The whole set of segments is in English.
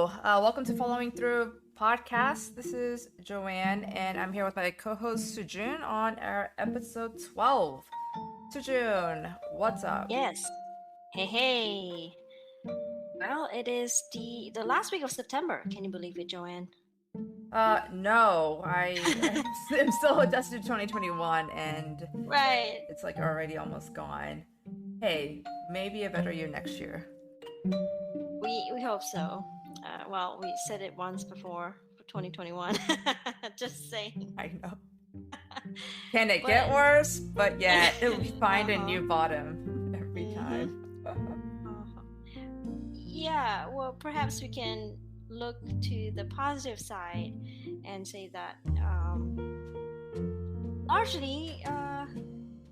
Welcome to Following Through podcast. This is Joanne, and I'm here with my co-host Sujun on our episode 12. Sujun, what's up? Yes. Hey, hey. Well, it is the last week of September. Can you believe it, Joanne? No, I'm still adjusted to 2021, and Right. it's like already almost gone. Hey, maybe a better year next year. We hope so. Well, we said it once before for 2021. Just saying. I know. Can it But- get worse? But yeah, we find a Uh-huh. new bottom every Mhm. time. Yeah, well, perhaps we can look to the positive side and say that largely,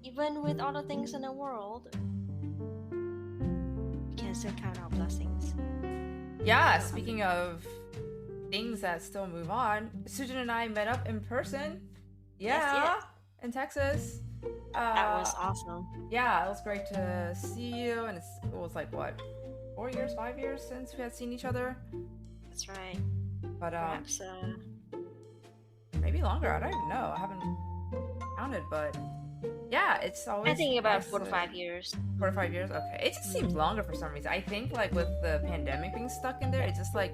even with all the things in the world, we can still count our blessings. Yeah, speaking of things that still move on, Sujin and I met up in person. Yeah, Yes. in Texas. That was awesome. Yeah, it was great to see you, and it was like what, 4 years, 5 years since we had seen each other. That's right. But Perhaps. maybe longer. I don't even know. I haven't counted, but yeah, it's always. I think about nice 4 to 5 years. 4 to 5 years. Okay, it just seems longer for some reason. I think like with the pandemic being stuck in there, it just like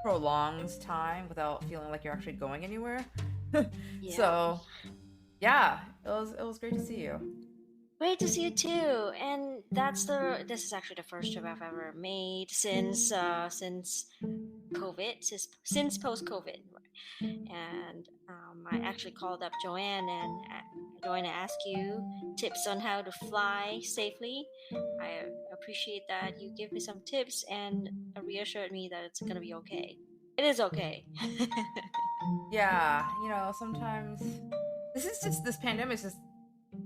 prolongs time without feeling like you're actually going anywhere. Yeah. So yeah, it was great to see you. Great to see you too. And this is actually the first trip I've ever made since COVID, since post COVID. And I actually called up Joanne and Joanne asked you tips on how to fly safely. I appreciate that you give me some tips and reassured me that it's gonna be okay. It is okay. Yeah, sometimes this pandemic is just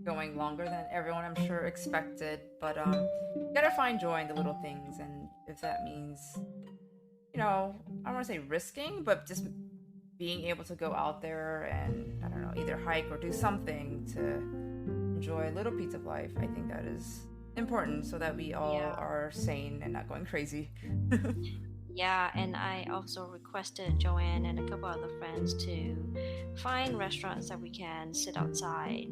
going longer than everyone I'm sure expected, but you gotta find joy in the little things, and if that means, I don't want to say risking, but just being able to go out there and I don't know, either hike or do something to enjoy little piece of life. I think that is important so that we all are sane and not going crazy. Yeah, and I also requested Joanne and a couple other friends to find restaurants that we can sit outside.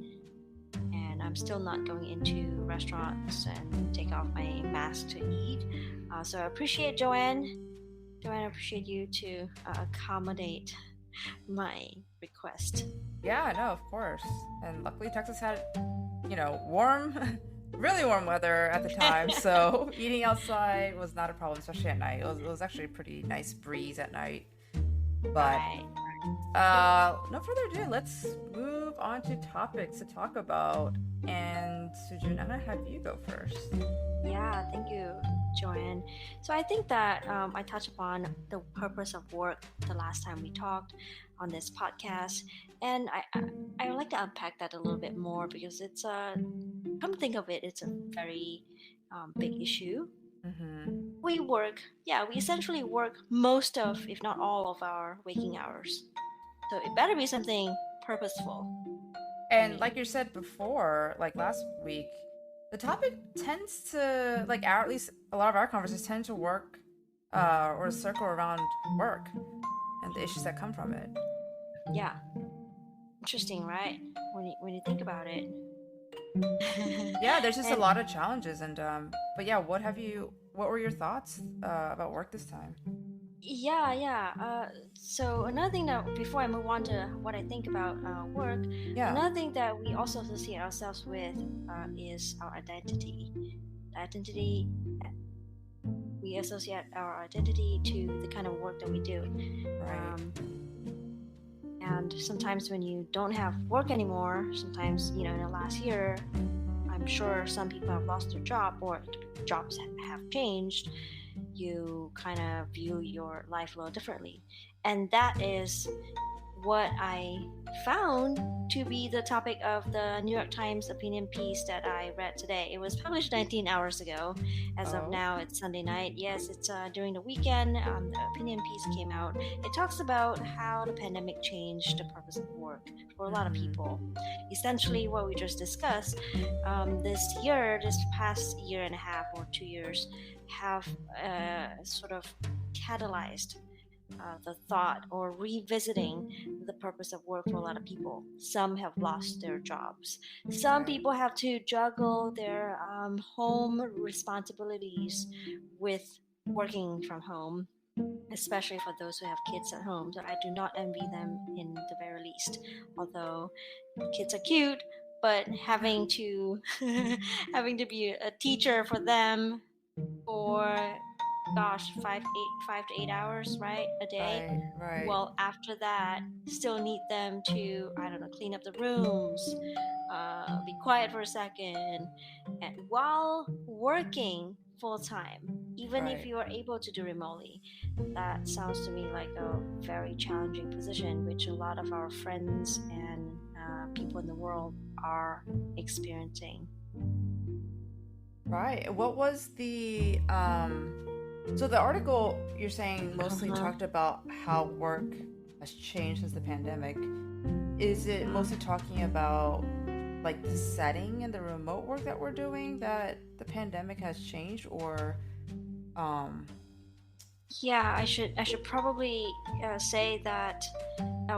And I'm still not going into restaurants and take off my mask to eat. So I appreciate Joanne. Joanne, I appreciate you to accommodate my request. Yeah, no, of course. And luckily Texas had, warm, really warm weather at the time, so eating outside was not a problem, especially at night. It was actually a pretty nice breeze at night. But no further ado, let's move on to topics to talk about. And Sujun, I'm gonna have you go first. Yeah, thank you, Joanne. So I think that I touched upon the purpose of work the last time we talked on this podcast, and I would like to unpack that a little bit more because it's come to think of it, it's a very big issue. Mm-hmm. We essentially work most of, if not all of our waking hours. So it better be something purposeful. And like you said before, like last week, the topic tends to, like, at least a lot of our conversations tend to work or circle around work and the issues that come from it. Yeah. Interesting, right? When you think about it. Yeah, there's just a lot of challenges, and but yeah, what were your thoughts about work this time? Yeah. So another thing that before I move on to what I think about work, another thing that we also associate ourselves with is our identity. We associate our identity to the kind of work that we do. Right. And sometimes when you don't have work anymore, sometimes, in the last year, I'm sure some people have lost their job or jobs have changed. You kind of view your life a little differently. And that is what I found to be the topic of the New York Times opinion piece that I read today. It was published 19 hours ago. As of Oh. now, it's Sunday night. Yes, it's during the weekend. The opinion piece came out. It talks about how the pandemic changed the purpose of work for a lot of people. Essentially, what we just discussed, this past year and a half or 2 years, have sort of catalyzed the thought or revisiting the purpose of work for a lot of people. Some have lost their jobs. Some Right. people have to juggle their home responsibilities with working from home, especially for those who have kids at home. So I do not envy them in the very least. Although kids are cute, but having to having to be a teacher for them for gosh 5 to 8 hours, right, a day. Right. Right. Well, after that, still need them to, I don't know, clean up the rooms, be quiet for a second, and while working full time, even if Right. you are able to do remotely. That sounds to me like a very challenging position, which a lot of our friends and people in the world are experiencing. Right. What was the so the article you're saying mostly Uh-huh. talked about how work has changed since the pandemic. Is it mostly talking about like the setting and the remote work that we're doing that the pandemic has changed, or um Yeah, I should probably say that,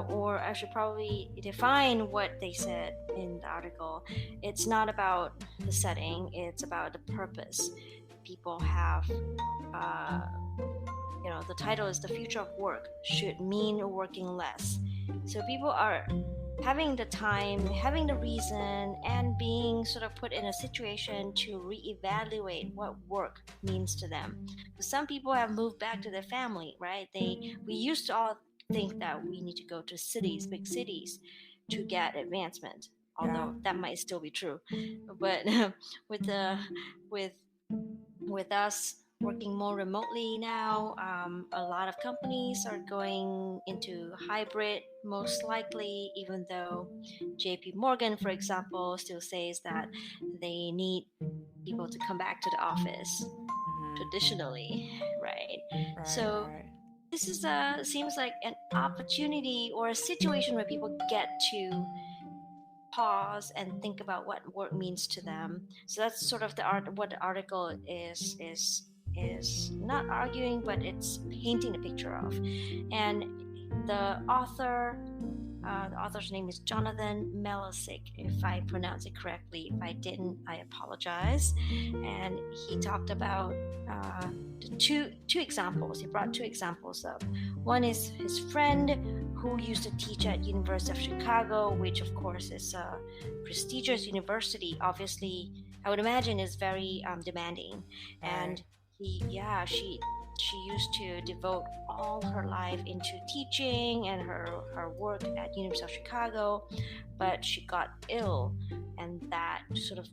or I should probably define what they said in the article. It's not about the setting; it's about the purpose. People have, uh, the title is "The Future of Work Should Mean Working Less." So people are having the time, having the reason, and being sort of put in a situation to reevaluate what work means to them. Because some people have moved back to their family, right? We used to all think that we need to go to cities, big cities, to get advancement. yeah. Although that might still be true, but with the with with us working more remotely now, a lot of companies are going into hybrid, most likely, even though JP Morgan, for example, still says that they need people to come back to the office Mhm. traditionally, right? Right, So right. this is seems like an opportunity or a situation where people get to pause and think about what work means to them. So that's sort of what the article is not arguing, but it's painting a picture of. And the author, the author's name is Jonathan Melisic, if I pronounce it correctly. If I didn't, I apologize. And he talked about two examples. He brought two examples up. One is his friend who used to teach at University of Chicago, which of course is a prestigious university. Obviously, I would imagine is very demanding, Right. and she used to devote all her life into teaching and her work at University of Chicago, but she got ill, and that sort of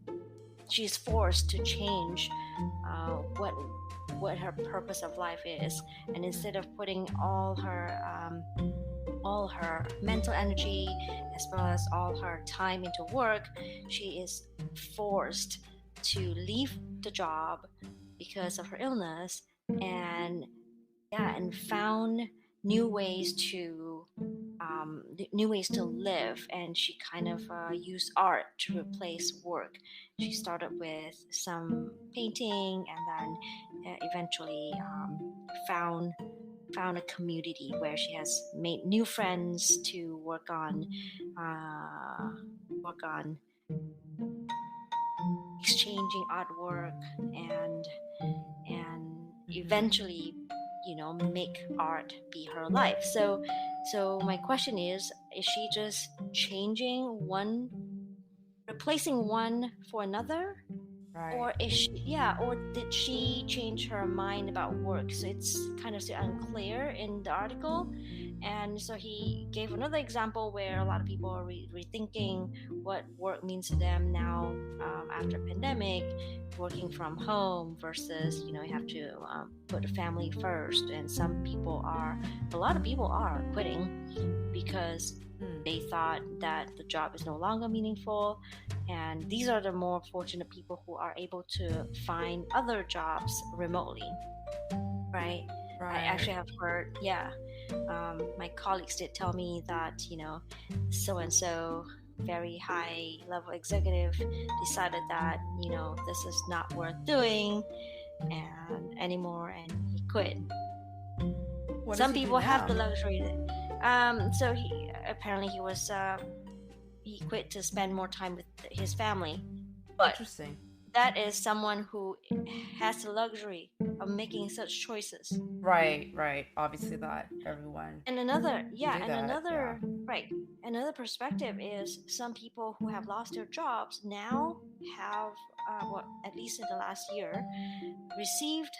she's forced to change what her purpose of life is, and instead of putting all her mental energy as well as all her time into work, she is forced to leave the job because of her illness, and and found new ways to new ways to live, and she kind of used art to replace work. She started with some painting, and then eventually found a community where she has made new friends to uh, work on exchanging artwork, and Mhm. eventually make art be her life. So my question is she just changing one, replacing one for another, Right. or or did she change her mind about work? So it's kind of still unclear in the article. And so he gave another example where a lot of people are rethinking what work means to them now, after pandemic, working from home versus you have to put the family first. And a lot of people are quitting because Hmm. they thought that the job is no longer meaningful, and these are the more fortunate people who are able to find other jobs remotely, right? I Right. actually have heard, yeah, my colleagues did tell me that so and so very high level executive decided that this is not worth doing and anymore, and he quit. What does Some he do people have the now? luxury. So he apparently he quit to spend more time with his family, but Interesting. that is someone who has the luxury of making such choices. Right, right. Obviously, not everyone And another, can yeah, do and that. Yeah. another, right, another perspective is some people who have lost their jobs now have, what, at least in the last year, received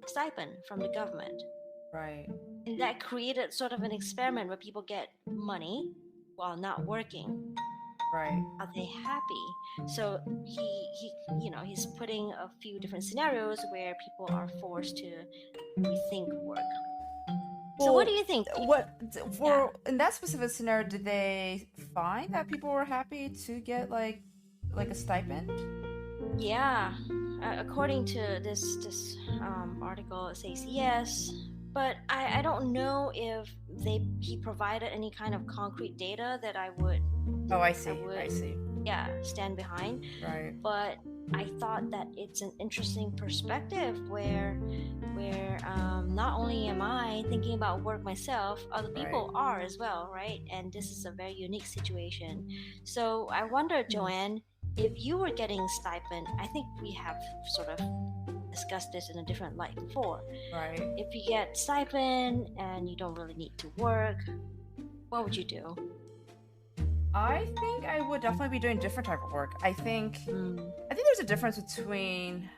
stipend from the government. Right, And that created sort of an experiment where people get money while not working. right. Are they happy? So he's putting a few different scenarios where people are forced to rethink work. So what do Well, you think? Yeah. for in that specific scenario, did they find that people were happy to get like a stipend? Yeah, according to this article, it says yes, but I don't know if he provided any kind of concrete data that Oh, I I see. I would see. yeah stand behind. Right. But I thought that it's an interesting perspective where not only am I thinking about work myself, other Right. people are as well, right? And this is a very unique situation. So I wonder, Hmm. Joanne, if you were getting stipend, I think we have sort of discussed this in a different light before. Right. If you get stipend and you don't really need to work, what would you do? I think I would definitely be doing different type of work. Mm, I think there's a difference between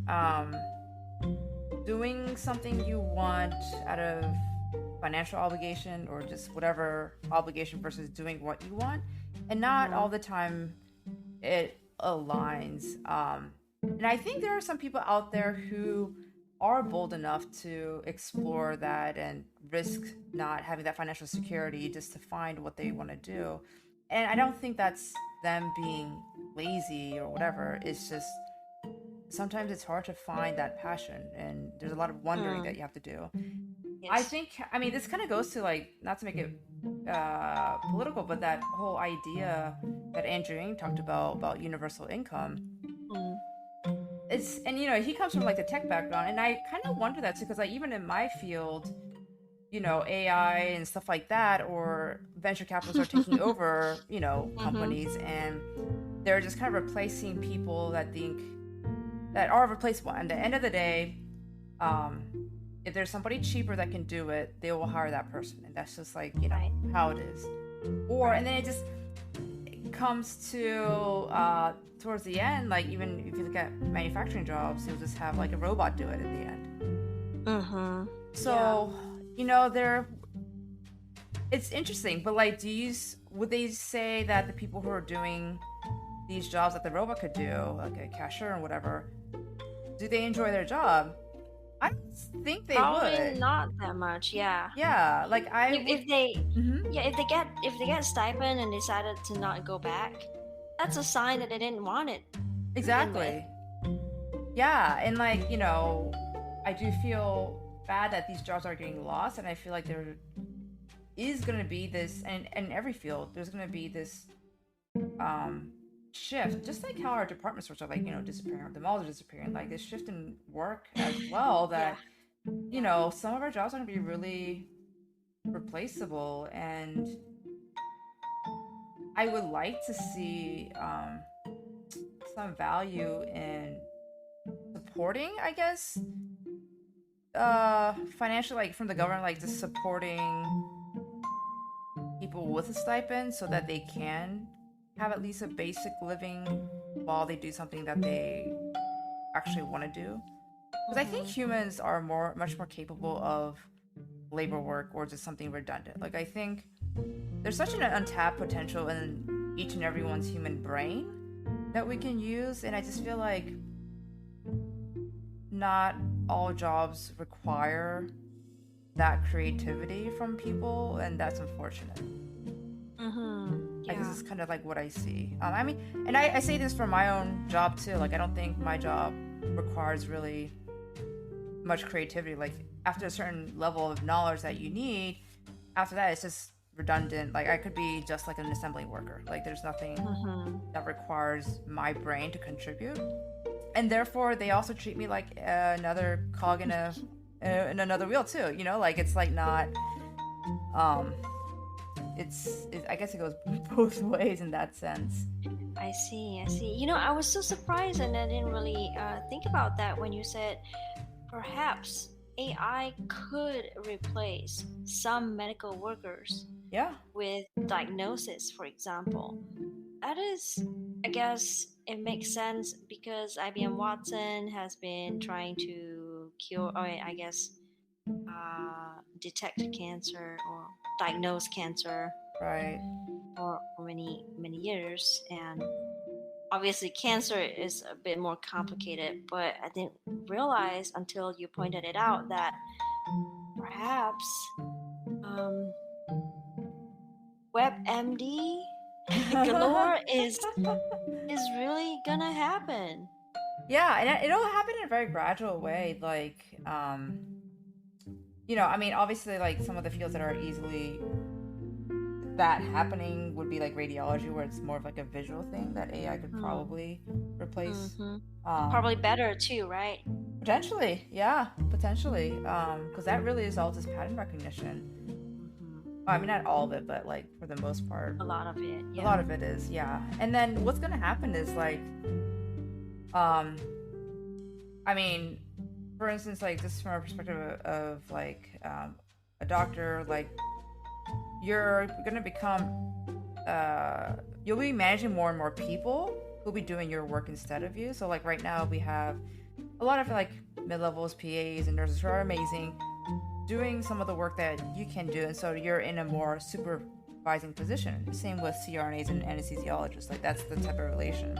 um doing something you want out of financial obligation or just whatever obligation versus doing what you want, and not mm-hmm, all the time it aligns. And I think there are some people out there who are bold enough to explore that and risk not having that financial security just to find what they want to do. And I don't think that's them being lazy or whatever. It's just sometimes it's hard to find that passion, and there's a lot of wondering that mm, you have to do. I yes. think, I mean, this kind of goes to, like, not to make it political, but that whole idea that Andrew Ng talked about universal income. Mm, It's, and he comes from like the tech background, and I kind of wonder that too, because like even in my field, AI and stuff like that, or venture capitalists are taking over, mm-hmm. companies, and they're just kind of replacing people that are replaceable. And at the end of the day, um, if there's somebody cheaper that can do it, they will hire that person, and that's just like Right, how it is. Or and right. then it just comes to towards the end, like even if you look at manufacturing jobs, you'll just have like a robot do it in the end. Mm-hmm. Yeah. So they're it's interesting, but like, would they say that the people who are doing these jobs that the robot could do, like a cashier and whatever, do they enjoy their job? I think they Probably would. not that much. Yeah. Yeah, like I would. If they, Mhm. yeah, if they get stipend and decided to not go back, that's a sign that they didn't want it to begin with. Exactly. Yeah, and like, I do feel bad that these jobs are getting lost, and I feel like there is going to be this, and in every field there's going to be this um shift, just like how our department stores are, like, disappearing, the malls are disappearing, like this shift in work as well, Yeah. that Yeah. some of our jobs are going to be really replaceable. And I would like to see some value in supporting, I guess, financial, like from the government, like just supporting people with a stipend so that they can have at least a basic living while they do something that they actually want to do. Because I think Mm-hmm. humans are much more capable of labor work or just something redundant. Like, I think there's such an untapped potential in each and everyone's human brain that we can use, and I just feel like not all jobs require that creativity from people, and that's unfortunate. I guess Yeah. it's kind of like what I see. I mean, and I say this for my own job too. Like, I don't think my job requires really much creativity. Like, after a certain level of knowledge that you need, after that, it's just redundant. Like, I could be just like an assembly worker. Like, there's nothing Mm-hmm. that requires my brain to contribute. And therefore, they also treat me like another cog in another wheel too. You know, like it's like not. Um, I guess it goes both ways in that sense. I see. I see. You know, I was so surprised, and I didn't really think about that when you said perhaps AI could replace some medical workers Yeah. with diagnosis, for example. That is, I guess, it makes sense because IBM Watson has been trying to cure, or I guess, detect cancer or diagnose cancer Right. for many years, and obviously cancer is a bit more complicated, but I didn't realize until you pointed it out that perhaps um, WebMD galore is really gonna happen. Yeah, and it'll happen in a very gradual way. Like, I mean, obviously, like some of the fields that are easily that happening would be like radiology, where it's more of like a visual thing that AI could Hmm. probably replace. Hmm. Um, Probably better too, right? Potentially, yeah, potentially, because that really is all just pattern recognition. Hmm. Well, I mean, not all of it, but like for the most part, A lot of it, a yeah. lot of it is, yeah. And then what's gonna happen is like, um, I mean, for instance, like just from a perspective of like a doctor, like you're gonna become, you'll be managing more and more people who'll be doing your work instead of you. So like right now we have a lot of like mid-levels, PAs, and nurses who are amazing, doing some of the work that you can do, and so you're in a more supervising position. Same with CRNAs and anesthesiologists. Like that's the type of relation.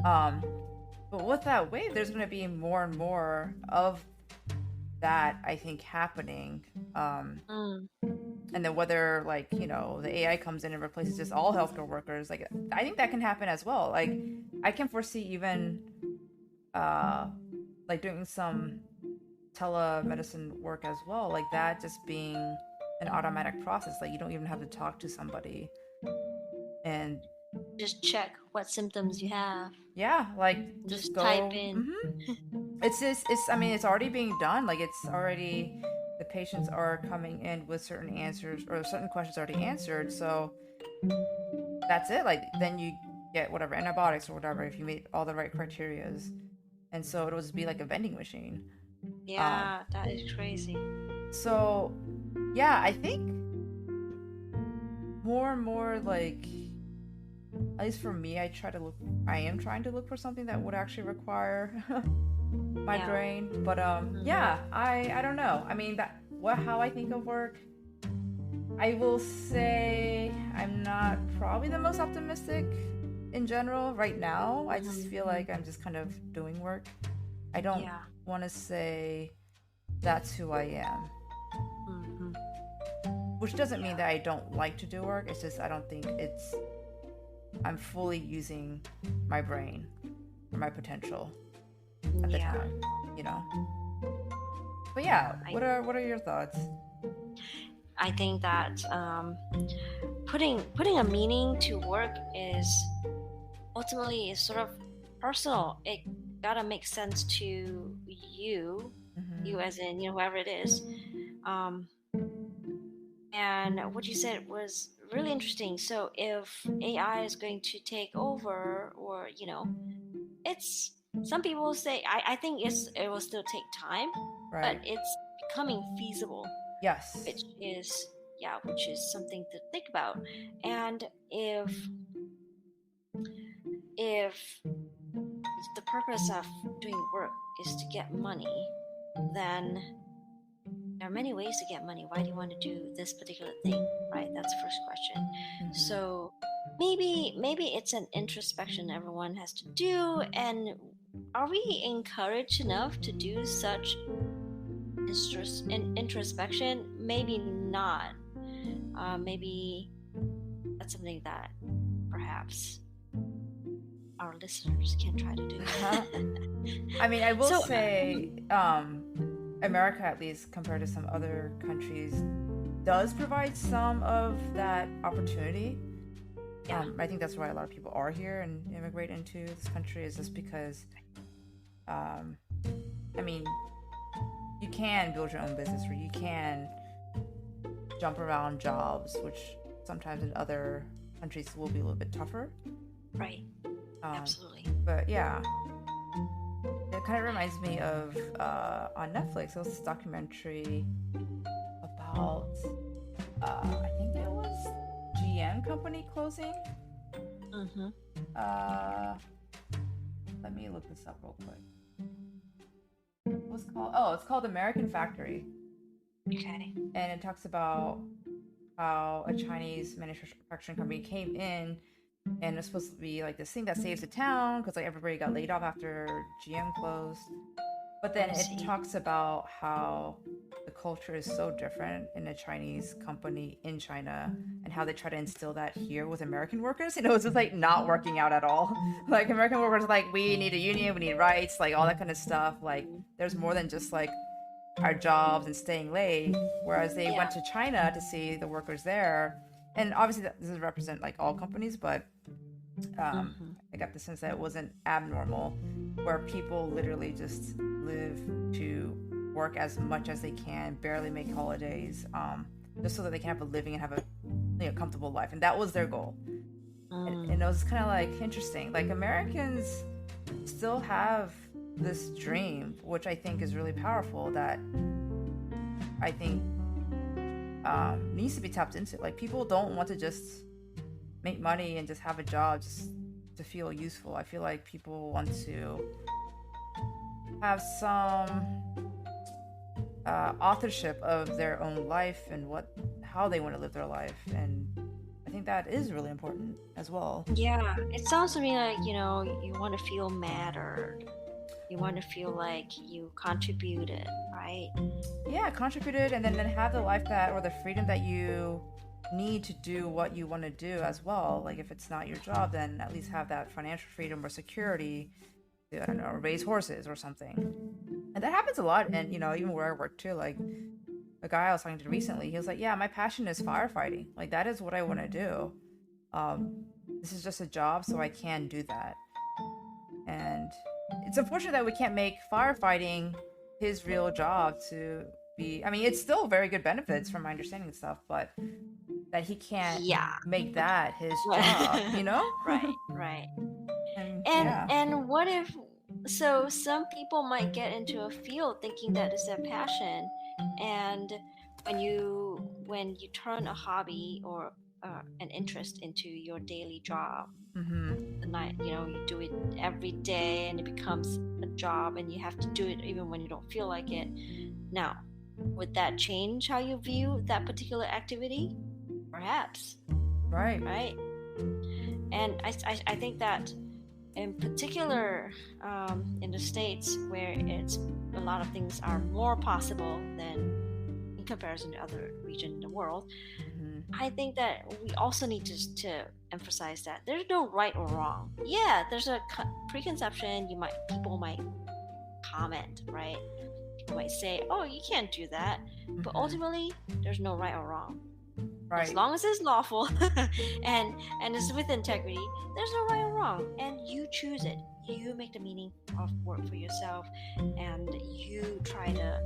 Um, but with that wave, there's going to be more and more of that, I think, happening. Mm. And then whether like the AI comes in and replaces just all healthcare workers, like I think that can happen as well. Like I can foresee even uh like doing some telemedicine work as well, like that just being an automatic process. Like you don't even have to talk to somebody, and Just check what symptoms you have. yeah, like just Just type go. in. It's I mean it's already being done. Like it's already, the patients are coming in with certain answers or certain questions already answered, so that's it. Like then you get whatever antibiotics or whatever if you meet all the right criterias, and so it'll just be like a vending machine. um Yeah, that is crazy. so yeah, I think more and more, like at least for me, I am trying to look for something that would actually require my Yeah. brain. But Mhm. yeah, I don't know. I mean, that what how I think of work, I will say I'm not probably the most optimistic in general right now. I just feel Mhm. like I'm just kind of doing work. I don't Yeah. want to say that's who I am, Mhm. which doesn't mean Yeah. that I don't like to do work. It's just I don't think I'm fully using my brain or my potential at the Yeah. time, you know. But yeah, I what are your thoughts? I think that putting a meaning to work is ultimately is sort of personal. It gotta make sense to you, you Hmm. as in whoever it is. Um, and what you said was really interesting. So if AI is going to take over, or it's some people say I think it will still take time, but Right. it's becoming feasible, Yes. which is which is something to think about. And if the purpose of doing work is to get money, then there are many ways to get money. Why do you want to do this particular thing, right? That's the first question. Hmm. So maybe it's an introspection everyone has to do, and are we encouraged enough to do such introspection? Maybe not. Maybe that's something that perhaps our listeners can try to do. I mean, I will So, say, America, at least compared to some other countries, does provide some of that opportunity. yeah, I think that's why a lot of people are here and immigrate into this country, is just because, I mean, you can build your own business, or you can jump around jobs, which sometimes in other countries will be a little bit tougher. right, Um, absolutely. but yeah, it kind of reminds me of on Netflix, there was this documentary about I think it was GM company closing. Mm-hmm. Uh, Let me look this up real quick. What's it called? Oh, it's called American Factory, Okay. and it talks about how a Chinese manufacturing company came in, and it's supposed to be like this thing that saves the town because like everybody got laid off after GM closed. But then I it see. talks about how the culture is so different in a Chinese company in China, and how they try to instill that here with American workers. You know, it's just like not working out at all. Like American workers are like, we need a union, we need rights, like all that kind of stuff. Like there's more than just like our jobs and staying late. Whereas they Yeah. went to China to see the workers there. And obviously that doesn't represent like all companies, but Mm-hmm. I got the sense that it wasn't abnormal, where people literally just live to work as much as they can, barely make holidays, just so that they can have a living and have a comfortable life, and that was their goal. And it was kind of like interesting. Like Americans still have this dream, which I think is really powerful. That I think needs to be tapped into. Like people don't want to just make money and just have a job just to feel useful. I feel like people want to have some authorship of their own life and how they want to live their life, and I think that is really important as well. Yeah, it sounds to me like, you want to feel mattered. You want to feel like you contributed, right? Yeah, contributed, and then have the life that, or the freedom that you need to do what you want to do as well. Like if it's not your job, then at least have that financial freedom or security to, I don't know, raise horses or something. And that happens a lot, and even where I work too. Like a guy I was talking to recently, he was like, yeah, my passion is firefighting. Like that is what I want to do. This is just a job, so I can do that. And it's unfortunate that we can't make firefighting his real job to be. I mean, it's still very good benefits from my understanding and stuff, but that he can't Yeah. make that his job, you know? Right, right. And And yeah. and what if, so some people might get into a field thinking that is their passion, and when you turn a hobby or an interest into your daily job, Mm-hmm. the night, you do it every day and it becomes a job and you have to do it even when you don't feel like it. Now, would that change how you view that particular activity? Perhaps, Right. right? And I think that in particular, in the States, where it's a lot of things are more possible than in comparison to other regions in the world, Mm-hmm. I think that we also need to emphasize that there's no right or wrong. Yeah, there's a preconception. People might comment, right? People might say, "Oh, you can't do that," but Mm-hmm. ultimately, there's no right or wrong. Right. As long as it's lawful and it's with integrity, there's no right or wrong, and you choose it. You make the meaning of work for yourself, and you try to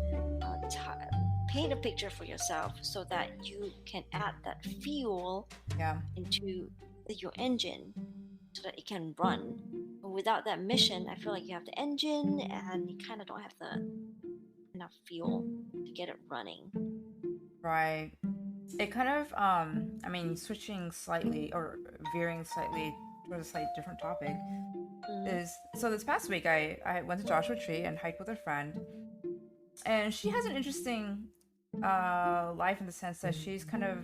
paint a picture for yourself so that you can add that fuel Yeah. into your engine so that it can run. But without that mission, I feel like you have the engine and you kind of don't have the enough fuel to get it running. Right. It kind of I mean, switching slightly or veering slightly towards a slightly different topic is, so this past week I went to Joshua Tree and hiked with a friend, and she has an interesting life in the sense that she's kind of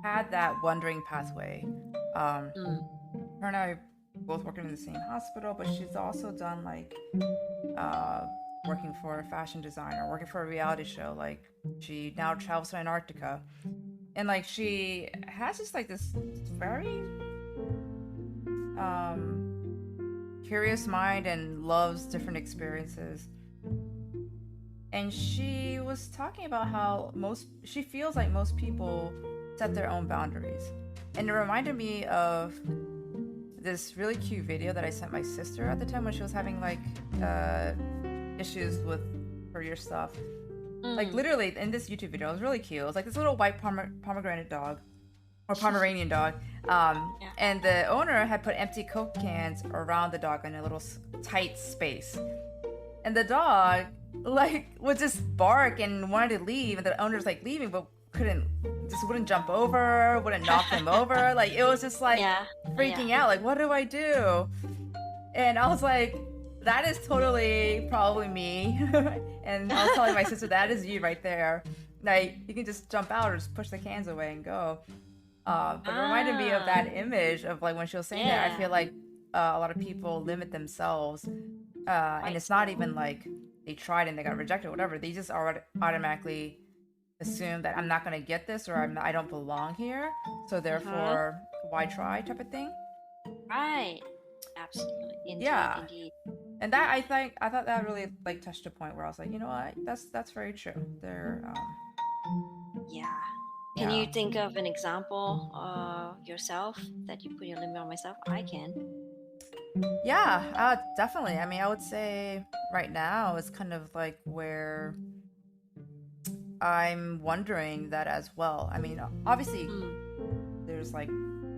had that wandering pathway. Her and I both working in the same hospital, but she's also done like uh, working for a fashion designer, working for a reality show. Like she now travels to Antarctica, and like she has just like this very curious mind and loves different experiences. And she was talking about how she feels like most people set their own boundaries, and it reminded me of this really cute video that I sent my sister at the time when she was having like issues with career stuff. Like literally in this YouTube video, it was really cute. It was like this little white pomegranate dog or Pomeranian dog, and the owner had put empty Coke cans around the dog in a little tight space, and the dog like would just bark and wanted to leave, and the owner's like leaving, but wouldn't jump over, wouldn't knock them over. Like it was just like freaking out. Like, what do I do? And I was like, that is totally probably me. And I was telling my sister, that is you right there. Like you can just jump out or just push the cans away and go. But it reminded me of that image of like when she was saying that. I feel like a lot of people limit themselves, and it's not even like they tried and they got rejected or whatever. They just automatically assume that I'm not going to get this, or I don't belong here, so therefore why try, type of thing. Right. Absolutely. Indeed, indeed. And that I thought that really like touched a point where I was like, you know what, that's very true. Can you think of an example yourself that you put your limit on? Myself, I can. Yeah, definitely. I mean, I would say right now it's kind of like where I'm wondering that as well. I mean, obviously there's like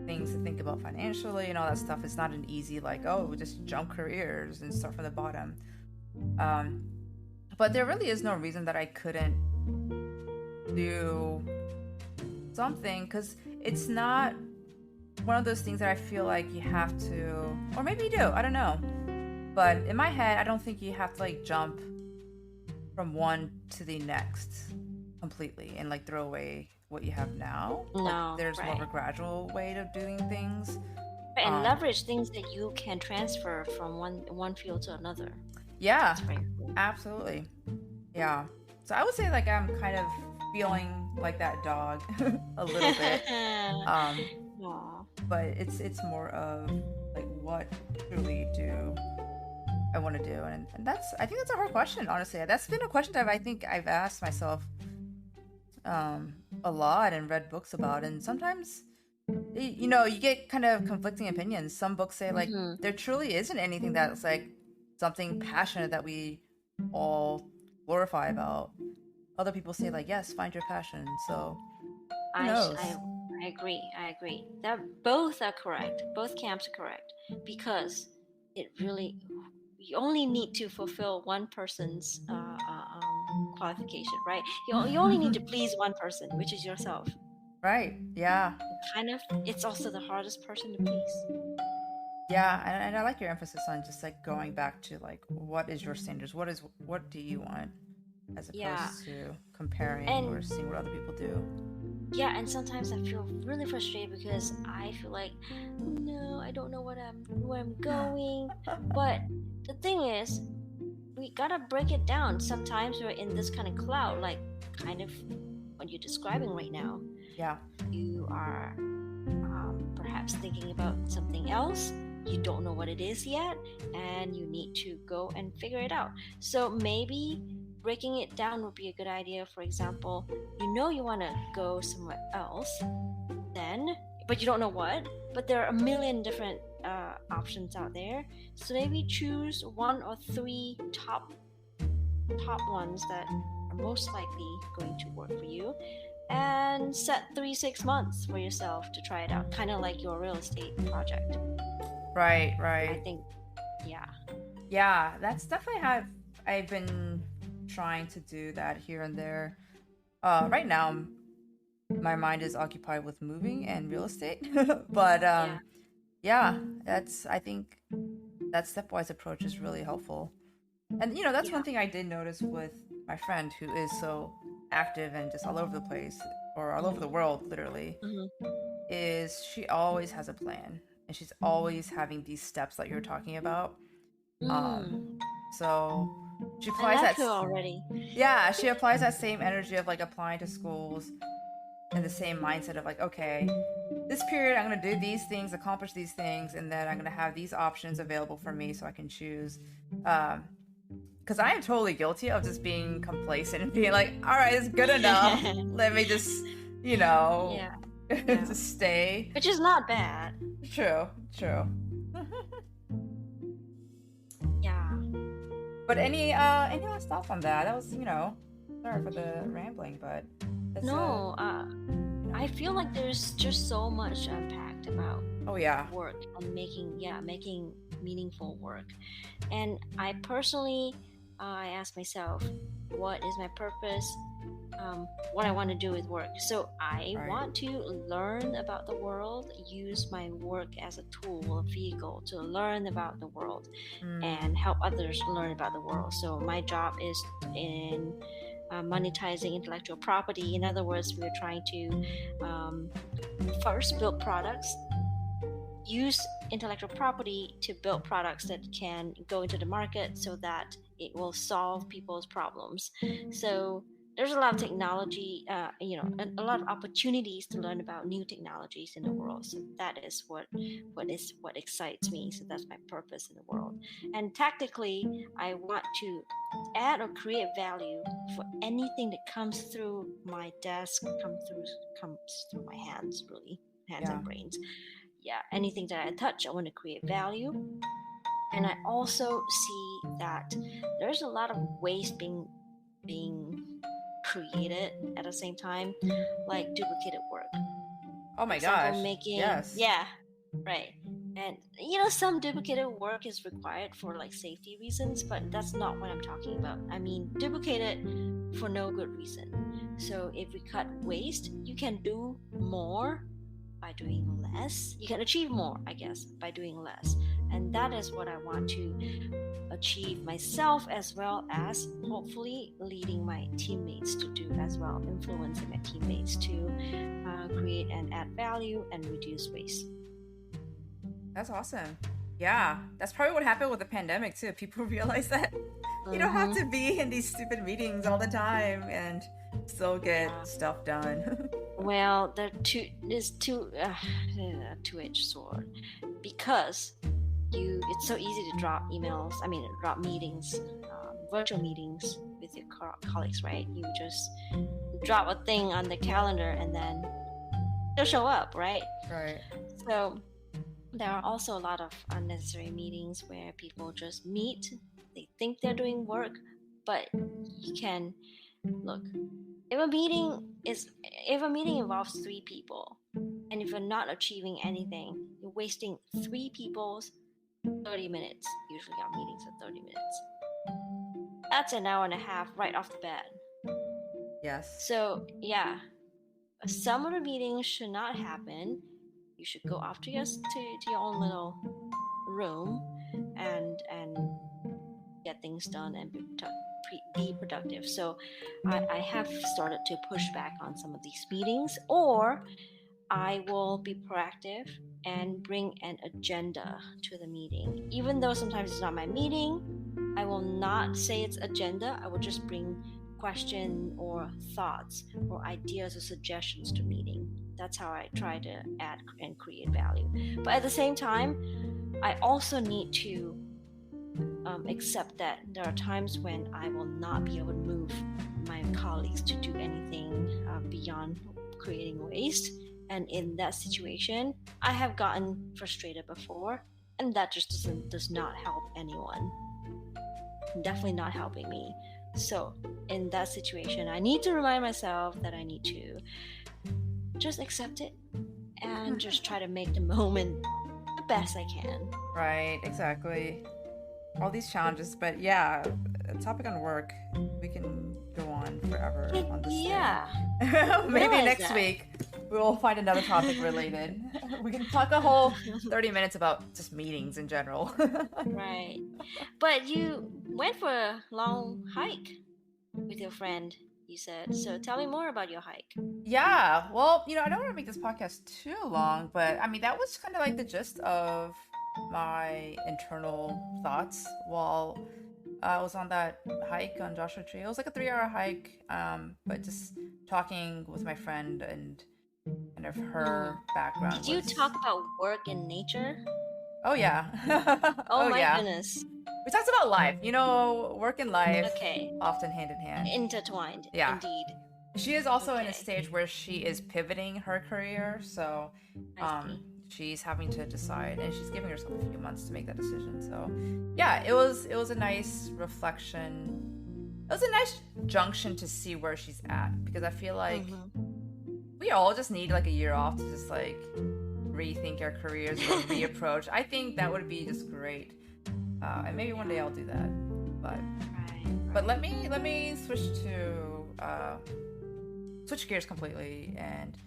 things to think about financially and all that stuff. It's not an easy like, oh, just jump careers and start from the bottom. But there really is no reason that I couldn't do something, because it's not one of those things that I feel like you have to, or maybe you do, I don't know. But in my head, I don't think you have to like jump from one to the next completely and like throw away what you have now. No, like, there's more of a gradual way of doing things. And leverage things that you can transfer from one field to another. Yeah, cool. Absolutely. Yeah. So I would say like I'm kind of feeling like that dog a little bit. But it's more of like what truly do I want to do, and I think that's a hard question, honestly. That's been a question that I think I've asked myself a lot and read books about, and sometimes you get kind of conflicting opinions. Some books say like there truly isn't anything that's like something passionate that we all glorify about. Other people say like, yes, find your passion. So who knows? I agree. That both are correct. Both camps are correct, because it really, you only need to fulfill one person's qualification, right? You only need to please one person, which is yourself. Right. Yeah. It's also the hardest person to please. Yeah, and I like your emphasis on just like going back to like, what is your standards? What do you want, as opposed to comparing or seeing what other people do. Yeah, and sometimes I feel really frustrated because I feel like, no, I don't know where I'm going. But the thing is, we gotta break it down. Sometimes we're in this kind of cloud, like kind of what you're describing right now. Yeah. You are perhaps thinking about something else. You don't know what it is yet, and you need to go and figure it out. So maybe breaking it down would be a good idea. For example, you want to go somewhere else, but you don't know what. But there are a million different options out there. So maybe choose one or three top ones that are most likely going to work for you, and set 3-6 months for yourself to try it out, kind of like your real estate project. Right. I think, yeah, that's definitely how I've been trying to do that here and there. Right now my mind is occupied with moving and real estate. But I think that stepwise approach is really helpful. And that's one thing I did notice with my friend, who is so active and just all over the place, or all over the world literally, is she always has a plan. and she's always having these steps that you're talking about. Um, Mm, so she I applies like that. her already. Yeah, she applies that same energy of like applying to schools and the same mindset of like, okay, this period I'm gonna do these things, accomplish these things, and then I'm gonna have these options available for me so I can choose. Um, because I am totally guilty of just being complacent and being like, all right, it's good enough. Let me just, you know, Yeah, yeah. just stay. Which is not bad. True, true. Yeah. But any last thoughts on that? That was, sorry for the rambling, but that's No, I feel like there's just so much unpacked about oh yeah. work and making meaningful work. And I personally, I ask myself, what is my purpose? What I want to do with work. So I Right. want to learn about the world, use my work as a tool, a vehicle to learn about the world and help others learn about the world. So my job is in monetizing intellectual property. In other words, we're trying to first build products, use intellectual property to build products that can go into the market so that it will solve people's problems. So there's a lot of technology, a lot of opportunities to learn about new technologies in the world. So that is what excites me. So that's my purpose in the world. And tactically, I want to add or create value for anything that comes through my desk, comes through my hands, really, hands Yeah. and brains. Yeah, anything that I touch, I want to create value. And I also see that there's a lot of waste being created at the same time, like duplicated work. Oh For my example, gosh. making, Yes. yeah, right. And some duplicated work is required for like safety reasons, but that's not what I'm talking about. I mean, duplicated for no good reason. So if we cut waste, you can do more by doing less. You can achieve more, I guess, by doing less. And that is what I want to achieve myself, as well as hopefully leading my teammates to do as well, influencing my teammates to create and add value and reduce waste. That's awesome. Yeah, that's probably what happened with the pandemic too. People realize that you don't have Mm-hmm. to be in these stupid meetings all the time and still get Yeah. stuff done. Well, there's two-edged sword, because it's so easy to drop emails. I mean, drop meetings, virtual meetings with your colleagues, right? You just drop a thing on the calendar and then they'll show up, right? Right. So there are also a lot of unnecessary meetings where people just meet. They think they're doing work, but you can look. If a meeting involves 3 people, and if you're not achieving anything, you're wasting 3 people's 30 minutes. Usually our meetings are 30 minutes. That's an hour and a half right off the bat. Yes. So yeah, some of the meetings should not happen. You should go off to your own little room and get things done and be productive. So I have started to push back on some of these meetings, or I will be proactive and bring an agenda to the meeting. Even though sometimes it's not my meeting, I will not say it's agenda. I will just bring question or thoughts or ideas or suggestions to meeting. That's how I try to add and create value. But at the same time, I also need to accept that there are times when I will not be able to move my colleagues to do anything beyond creating waste. And in that situation, I have gotten frustrated before, and that just does not help anyone. Definitely not helping me. So in that situation, I need to remind myself that I need to just accept it and just try to make the moment the best I can. Right, exactly. All these challenges, but yeah, a topic on work, we can go on forever on this thing. Yeah. Maybe Realize next that. week we'll find another topic related. We can talk a whole 30 minutes about just meetings in general. Right. But you went for a long hike with your friend. you said. So tell me more about your hike. Yeah, well, I don't want to make this podcast too long, but I mean, that was kind of like the gist of my internal thoughts while I was on that hike on Joshua Tree. It was like a 3-hour hike, but just talking with my friend and kind of her background Did you was. talk about work and nature? Oh, yeah. Oh my yeah. goodness. We talked about life, work and life Okay. often hand in hand. Intertwined. Yeah. Indeed. She is also in a Okay. stage where she is pivoting her career, so I see. she's having to decide, and she's giving herself a few months to make that decision. So, yeah, it was a nice reflection. It was a nice junction to see where she's at, because I feel like we all just need like a year off to just like rethink our careers or reapproach. I think that would be just great, and maybe one day I'll do that. But let me switch gears completely and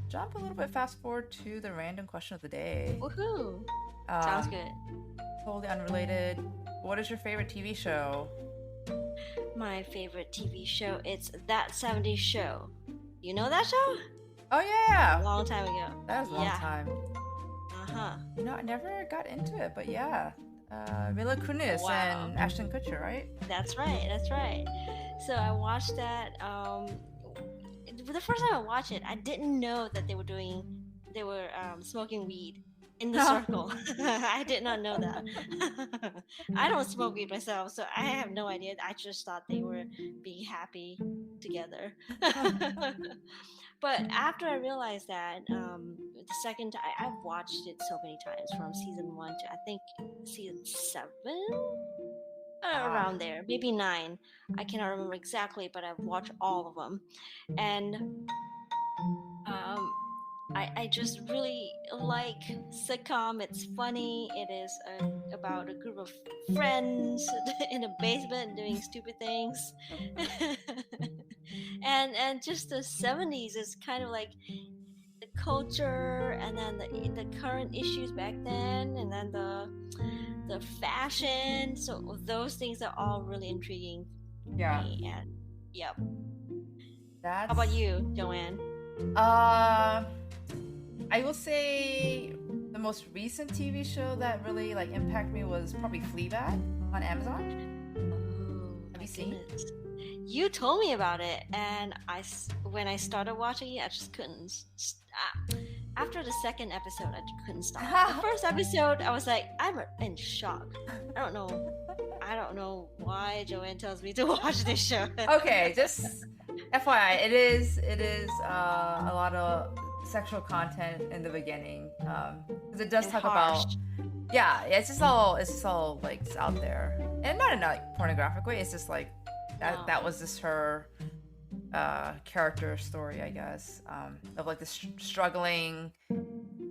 jump a little bit fast forward to the random question of the day. Woohoo! Sounds good. Totally unrelated. What is your favorite TV show? My favorite TV show, it's That 70s Show. You know that show? Oh yeah, A long time ago. that was a long Yeah. time. Uh-huh. I never got into it, but yeah, Mila Kunis Wow. and Ashton Kutcher, right? That's right. So I watched that. The first time I watched it, I didn't know that they were smoking weed in the circle. I did not know that. I don't smoke weed myself, so I have no idea. I just thought they were being happy together. But after I realized that, the second time I've watched it so many times, from season 1 to I think season 7. Around there, maybe 9. I cannot remember exactly, but I've watched all of them, and I just really like sitcom. It's funny. It is about a group of friends in a basement doing stupid things, and just the 70s is kind of like the culture, and then the current issues back then, and then the fashion. So those things are all really intriguing. Yeah. To me. And yep. That's. How about you, Joanne? I will say the most recent TV show that really like impacted me was probably Fleabag on Amazon. Oh, Have my you seen? goodness. You told me about it, and when I started watching it, I just couldn't stop. After the second episode, I couldn't stop. The first episode, I was like, I'm in shock. I don't know why Joanne tells me to watch this show. Okay, just FYI, it is a lot of sexual content in the beginning, because it does And talk harsh. about. Yeah, it's just all like it's out there, and not in a like pornographic way. It's just like that was just her character story, I guess, of like this struggling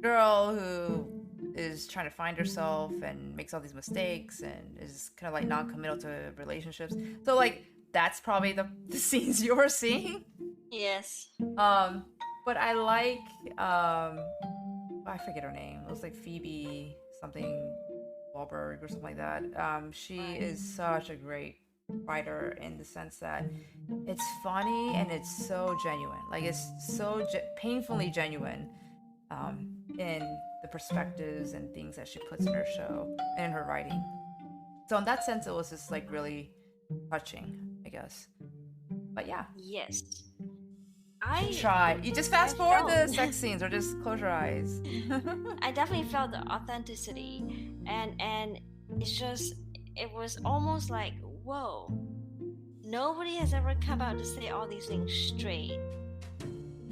girl who is trying to find herself and makes all these mistakes and is kind of like non-committal to relationships. So like that's probably the scenes you were seeing. Yes. But I like I forget her name. It was like Phoebe something Wahlberg or something like that. She is such a great writer in the sense that it's funny and it's so genuine. Like it's so painfully genuine in the perspectives and things that she puts in her show and in her writing. So in that sense, it was just like really touching, I guess. But yeah. Yes. Try. You just fast forward the felt- sex scenes or just close your eyes. I definitely felt the authenticity, and it was almost like, whoa, nobody has ever come out to say all these things straight.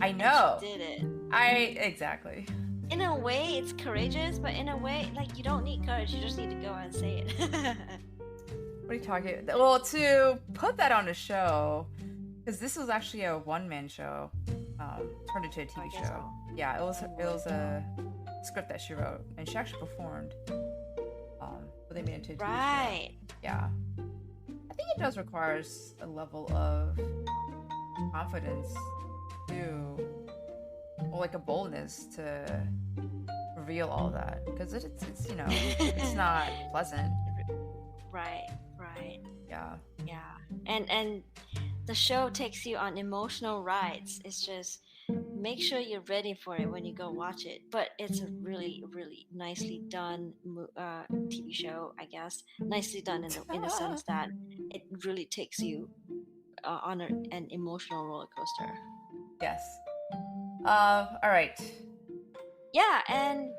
I And know. she did it. Exactly. In a way, it's courageous, but in a way, like, you don't need courage. You just need to go out and say it. What are you talking? Well, to put that on a show, because this was actually a one-man show, turned into a TV I guess show. so. Yeah, it was a script that she wrote, and she actually performed. But they made it into a TV show. Right. Yeah. I think it does require a level of confidence too, or like a boldness to reveal all that, because it's it's not pleasant. Right. Yeah. Yeah. And the show takes you on emotional rides. It's just make sure you're ready for it when you go watch it. But it's a really, really nicely done TV show, I guess. Nicely done in the sense that it really takes you on an emotional roller coaster. Yes. All right. Yeah, and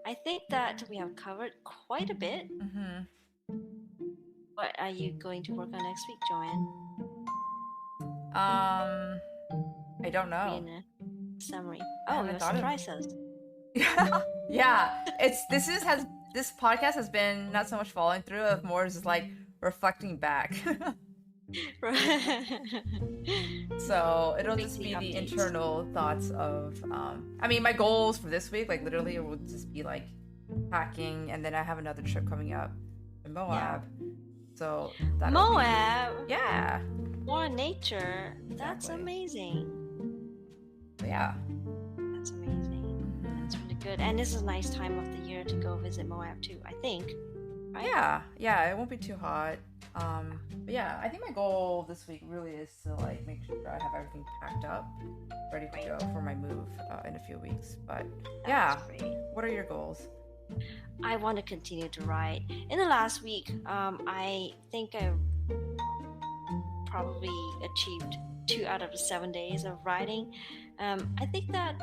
I think that we have covered quite a bit. Mm-hmm. What are you going to work on next week, Joanne? I don't know. In a summary. I Oh, haven't you'll thought of- surprise us. Yeah. This podcast has been not so much following through, of more just like reflecting back. So it'll just be Weekly the updates. internal thoughts of I mean, my goals for this week, like literally it will just be like packing, and then I have another trip coming up in Moab. So that'll be- Moab, yeah. more nature. That's Exactly. amazing. So, yeah. That's amazing. That's really good. And this is a nice time of the year to go visit Moab too, I think. Right? Yeah, it won't be too hot. But yeah, I think my goal this week really is to like make sure I have everything packed up, ready to go for my move in a few weeks. But yeah, That's great. what are your goals? I want to continue to ride. In the last week, I think I probably achieved 2 out of the 7 days of riding. I think that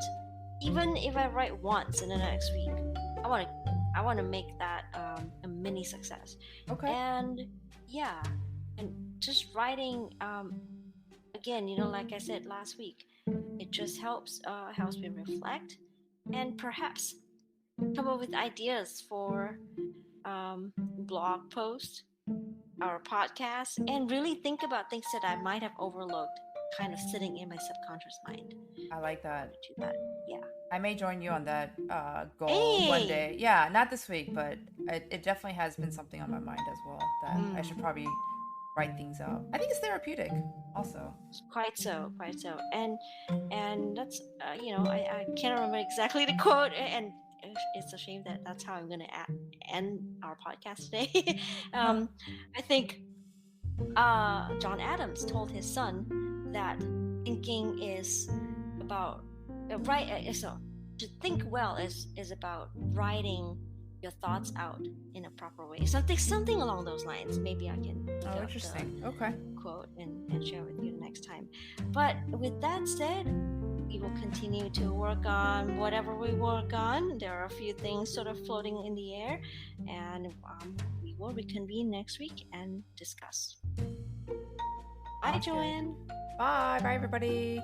even if I ride once in the next week, I want to make that a mini success. Okay. And yeah, and just riding again, like I said last week, it just helps me reflect and perhaps come up with ideas for blog posts or podcasts, and really think about things that I might have overlooked, kind of sitting in my subconscious mind. I like that. Do that. Yeah. I may join you on that goal one Hey! day. Yeah, not this week, but it definitely has been something on my mind as well that I should probably write things out. I think it's therapeutic also. Quite so. And that's I can't remember exactly the quote, and it's a shame that that's how I'm going to end our podcast today. I think John Adams told his son that thinking is about so to think well is about writing your thoughts out in a proper way. Something along those lines. Maybe I can look Oh, up interesting. the Okay. quote and share with you the next time. But with that said, we will continue to work on whatever we work on. There are a few things sort of floating in the air, and we will reconvene next week and discuss. Bye, Sounds good. Joanne. Bye. Bye, everybody.